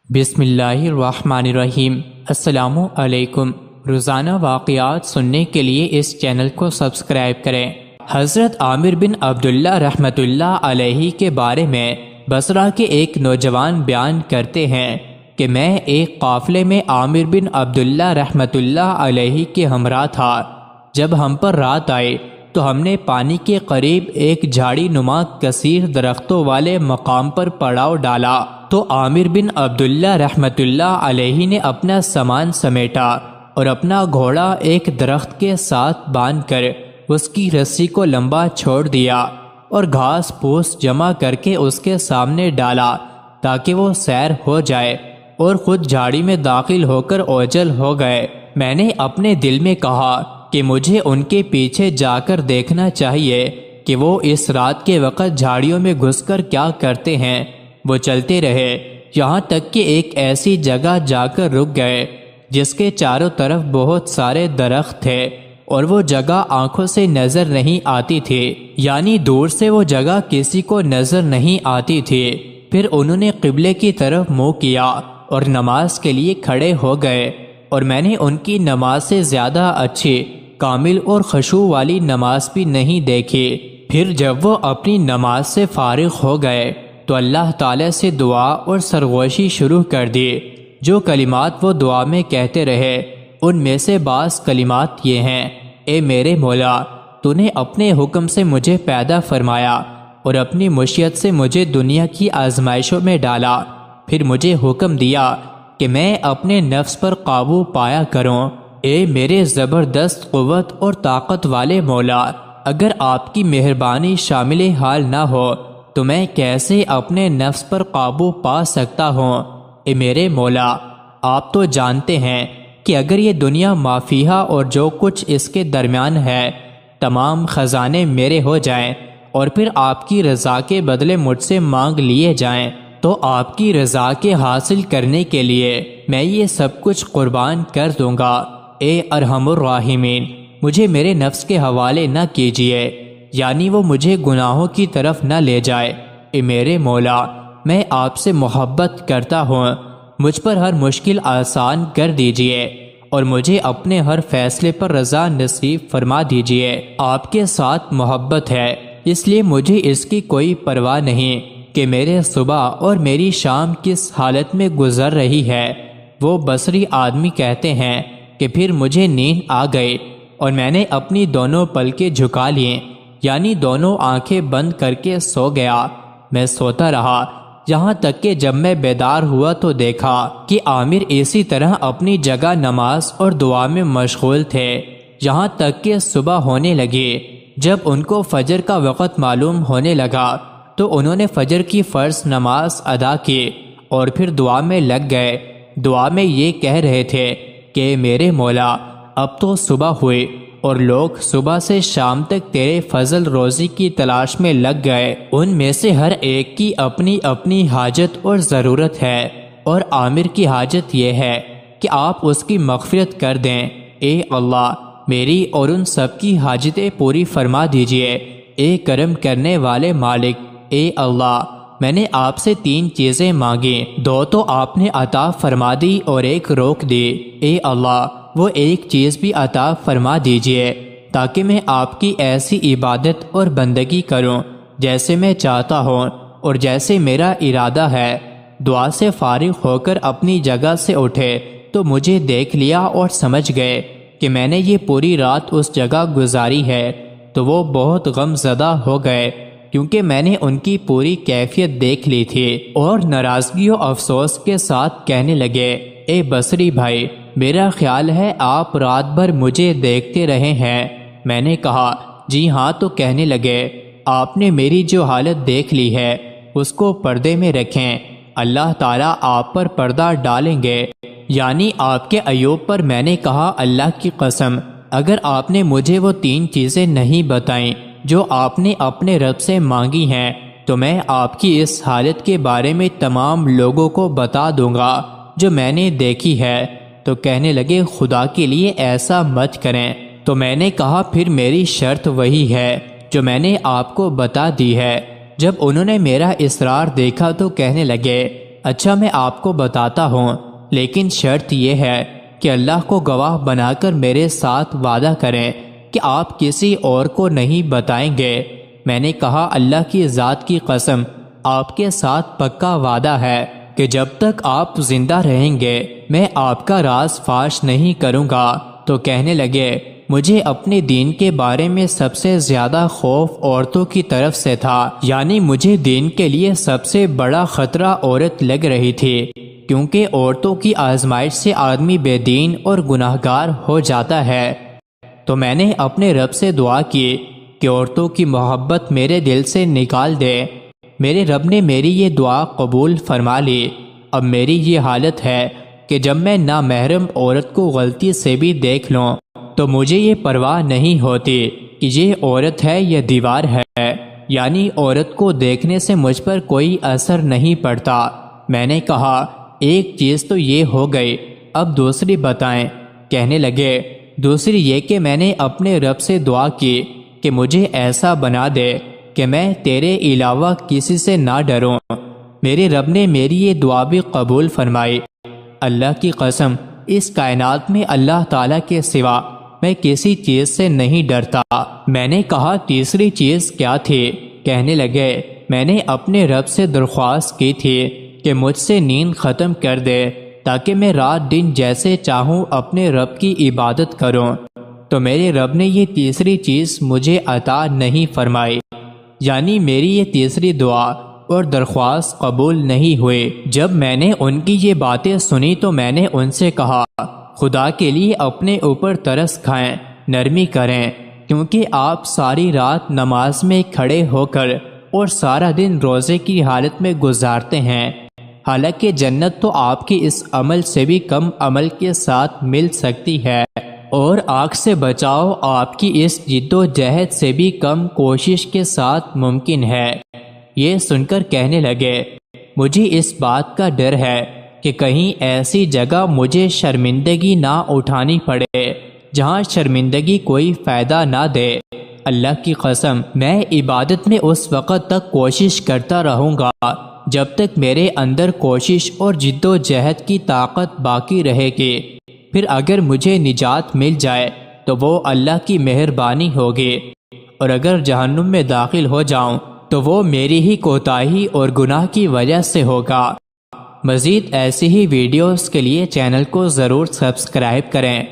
بسم اللہ الرحمن الرحیم۔ السلام علیکم۔ روزانہ واقعات سننے کے لیے اس چینل کو سبسکرائب کریں۔ حضرت عامر بن عبداللہ رحمۃ اللہ علیہ کے بارے میں بصرہ کے ایک نوجوان بیان کرتے ہیں کہ میں ایک قافلے میں عامر بن عبداللہ رحمۃ اللہ علیہ کے ہمراہ تھا۔ جب ہم پر رات آئی تو ہم نے پانی کے قریب ایک جھاڑی نما کثیر درختوں والے مقام پر پڑاؤ ڈالا تو عامر بن عبداللہ رحمۃ اللہ علیہ نے اپنا سامان سمیٹا اور اپنا گھوڑا ایک درخت کے ساتھ باندھ کر اس کی رسی کو لمبا چھوڑ دیا اور گھاس پھوس جمع کر کے اس کے سامنے ڈالا تاکہ وہ سیر ہو جائے، اور خود جھاڑی میں داخل ہو کر اوجل ہو گئے۔ میں نے اپنے دل میں کہا کہ مجھے ان کے پیچھے جا کر دیکھنا چاہیے کہ وہ اس رات کے وقت جھاڑیوں میں گھس کر کیا کرتے ہیں۔ وہ چلتے رہے یہاں تک کہ ایک ایسی جگہ جا کر رک گئے جس کے چاروں طرف بہت سارے درخت تھے اور وہ جگہ آنکھوں سے نظر نہیں آتی تھی، یعنی دور سے وہ جگہ کسی کو نظر نہیں آتی تھی۔ پھر انہوں نے قبلے کی طرف منہ کیا اور نماز کے لیے کھڑے ہو گئے، اور میں نے ان کی نماز سے زیادہ اچھی، کامل اور خشوع والی نماز بھی نہیں دیکھی۔ پھر جب وہ اپنی نماز سے فارغ ہو گئے تو اللہ تعالی سے دعا اور سرگوشی شروع کر دی۔ جو کلمات وہ دعا میں کہتے رہے ان میں سے بعض کلمات یہ ہیں: اے میرے مولا، تو نے اپنے حکم سے مجھے پیدا فرمایا اور اپنی مشیت سے مجھے دنیا کی آزمائشوں میں ڈالا، پھر مجھے حکم دیا کہ میں اپنے نفس پر قابو پایا کروں۔ اے میرے زبردست قوت اور طاقت والے مولا، اگر آپ کی مہربانی شامل حال نہ ہو تو میں کیسے اپنے نفس پر قابو پا سکتا ہوں؟ اے میرے مولا، آپ تو جانتے ہیں کہ اگر یہ دنیا مافیہا اور جو کچھ اس کے درمیان ہے تمام خزانے میرے ہو جائیں اور پھر آپ کی رضا کے بدلے مجھ سے مانگ لیے جائیں تو آپ کی رضا کے حاصل کرنے کے لیے میں یہ سب کچھ قربان کر دوں گا۔ اے ارحم الراحمین، مجھے میرے نفس کے حوالے نہ کیجیے، یعنی وہ مجھے گناہوں کی طرف نہ لے جائے۔ اے میرے مولا، میں آپ سے محبت کرتا ہوں، مجھ پر ہر مشکل آسان کر دیجیے اور مجھے اپنے ہر فیصلے پر رضا نصیب فرما دیجیے۔ آپ کے ساتھ محبت ہے، اس لیے مجھے اس کی کوئی پرواہ نہیں کہ میرے صبح اور میری شام کس حالت میں گزر رہی ہے۔ وہ بصری آدمی کہتے ہیں کہ پھر مجھے نیند آ گئی اور میں نے اپنی دونوں پلکیں جھکا لیں، یعنی دونوں آنکھیں بند کر کے سو گیا۔ میں سوتا رہا یہاں تک کہ جب میں بیدار ہوا تو دیکھا کہ عامر اسی طرح اپنی جگہ نماز اور دعا میں مشغول تھے، یہاں تک کہ صبح ہونے لگی۔ جب ان کو فجر کا وقت معلوم ہونے لگا تو انہوں نے فجر کی فرض نماز ادا کی اور پھر دعا میں لگ گئے۔ دعا میں یہ کہہ رہے تھے کہ میرے مولا، اب تو صبح ہوئی اور لوگ صبح سے شام تک تیرے فضل روزی کی تلاش میں لگ گئے، ان میں سے ہر ایک کی اپنی اپنی حاجت اور ضرورت ہے، اور عامر کی حاجت یہ ہے کہ آپ اس کی مغفرت کر دیں۔ اے اللہ، میری اور ان سب کی حاجتیں پوری فرما دیجئے۔ اے کرم کرنے والے مالک، اے اللہ، میں نے آپ سے 3 چیزیں مانگی، 2 تو آپ نے عطا فرما دی اور 1 روک دی۔ اے اللہ، وہ 1 چیز بھی عطا فرما دیجئے تاکہ میں آپ کی ایسی عبادت اور بندگی کروں جیسے میں چاہتا ہوں اور جیسے میرا ارادہ ہے۔ دعا سے فارغ ہو کر اپنی جگہ سے اٹھے تو مجھے دیکھ لیا اور سمجھ گئے کہ میں نے یہ پوری رات اس جگہ گزاری ہے، تو وہ بہت غم زدہ ہو گئے کیونکہ میں نے ان کی پوری کیفیت دیکھ لی تھی، اور ناراضگی و افسوس کے ساتھ کہنے لگے: اے بصری بھائی، میرا خیال ہے آپ رات بھر مجھے دیکھتے رہے ہیں۔ میں نے کہا جی ہاں، تو کہنے لگے: آپ نے میری جو حالت دیکھ لی ہے اس کو پردے میں رکھیں، اللہ تعالیٰ آپ پر پردہ ڈالیں گے، یعنی آپ کے عیوب پر۔ میں نے کہا اللہ کی قسم، اگر آپ نے مجھے وہ 3 چیزیں نہیں بتائیں جو آپ نے اپنے رب سے مانگی ہیں تو میں آپ کی اس حالت کے بارے میں تمام لوگوں کو بتا دوں گا جو میں نے دیکھی ہے۔ تو کہنے لگے خدا کے لیے ایسا مت کریں۔ تو میں نے کہا پھر میری شرط وہی ہے جو میں نے آپ کو بتا دی ہے۔ جب انہوں نے میرا اصرار دیکھا تو کہنے لگے اچھا میں آپ کو بتاتا ہوں، لیکن شرط یہ ہے کہ اللہ کو گواہ بنا کر میرے ساتھ وعدہ کریں کہ آپ کسی اور کو نہیں بتائیں گے۔ میں نے کہا اللہ کی ذات کی قسم، آپ کے ساتھ پکا وعدہ ہے کہ جب تک آپ زندہ رہیں گے میں آپ کا راز فاش نہیں کروں گا۔ تو کہنے لگے مجھے اپنے دین کے بارے میں سب سے زیادہ خوف عورتوں کی طرف سے تھا، یعنی مجھے دین کے لیے سب سے بڑا خطرہ عورت لگ رہی تھی، کیونکہ عورتوں کی آزمائش سے آدمی بے دین اور گناہگار ہو جاتا ہے۔ تو میں نے اپنے رب سے دعا کی کہ عورتوں کی محبت میرے دل سے نکال دے۔ میرے رب نے میری یہ دعا قبول فرما لی۔ اب میری یہ حالت ہے کہ جب میں نامحرم عورت کو غلطی سے بھی دیکھ لوں تو مجھے یہ پرواہ نہیں ہوتی کہ یہ عورت ہے یا دیوار ہے، یعنی عورت کو دیکھنے سے مجھ پر کوئی اثر نہیں پڑتا۔ میں نے کہا ایک چیز تو یہ ہو گئی، اب دوسری بتائیں۔ کہنے لگے دوسری یہ کہ میں نے اپنے رب سے دعا کی کہ مجھے ایسا بنا دے کہ میں تیرے علاوہ کسی سے نہ ڈروں۔ میرے رب نے میری یہ دعا بھی قبول فرمائی۔ اللہ کی قسم اس کائنات میں اللہ تعالیٰ کے سوا میں کسی چیز سے نہیں ڈرتا۔ میں نے کہا تیسری چیز کیا تھی؟ کہنے لگے میں نے اپنے رب سے درخواست کی تھی کہ مجھ سے نیند ختم کر دے تاکہ میں رات دن جیسے چاہوں اپنے رب کی عبادت کروں، تو میرے رب نے یہ تیسری چیز مجھے عطا نہیں فرمائی، یعنی میری یہ تیسری دعا اور درخواست قبول نہیں ہوئی۔ جب میں نے ان کی یہ باتیں سنی تو میں نے ان سے کہا خدا کے لیے اپنے اوپر ترس کھائیں، نرمی کریں، کیونکہ آپ ساری رات نماز میں کھڑے ہو کر اور سارا دن روزے کی حالت میں گزارتے ہیں، حالانکہ جنت تو آپ کے اس عمل سے بھی کم عمل کے ساتھ مل سکتی ہے، اور آگ سے بچاؤ آپ کی اس جد و جہد سے بھی کم کوشش کے ساتھ ممکن ہے۔ یہ سن کر کہنے لگے مجھے اس بات کا ڈر ہے کہ کہیں ایسی جگہ مجھے شرمندگی نہ اٹھانی پڑے جہاں شرمندگی کوئی فائدہ نہ دے۔ اللہ کی قسم میں عبادت میں اس وقت تک کوشش کرتا رہوں گا جب تک میرے اندر کوشش اور جد و جہد کی طاقت باقی رہے گی، پھر اگر مجھے نجات مل جائے تو وہ اللہ کی مہربانی ہوگی، اور اگر جہنم میں داخل ہو جاؤں تو وہ میری ہی کوتاہی اور گناہ کی وجہ سے ہوگا۔ مزید ایسی ہی ویڈیوز کے لیے چینل کو ضرور سبسکرائب کریں۔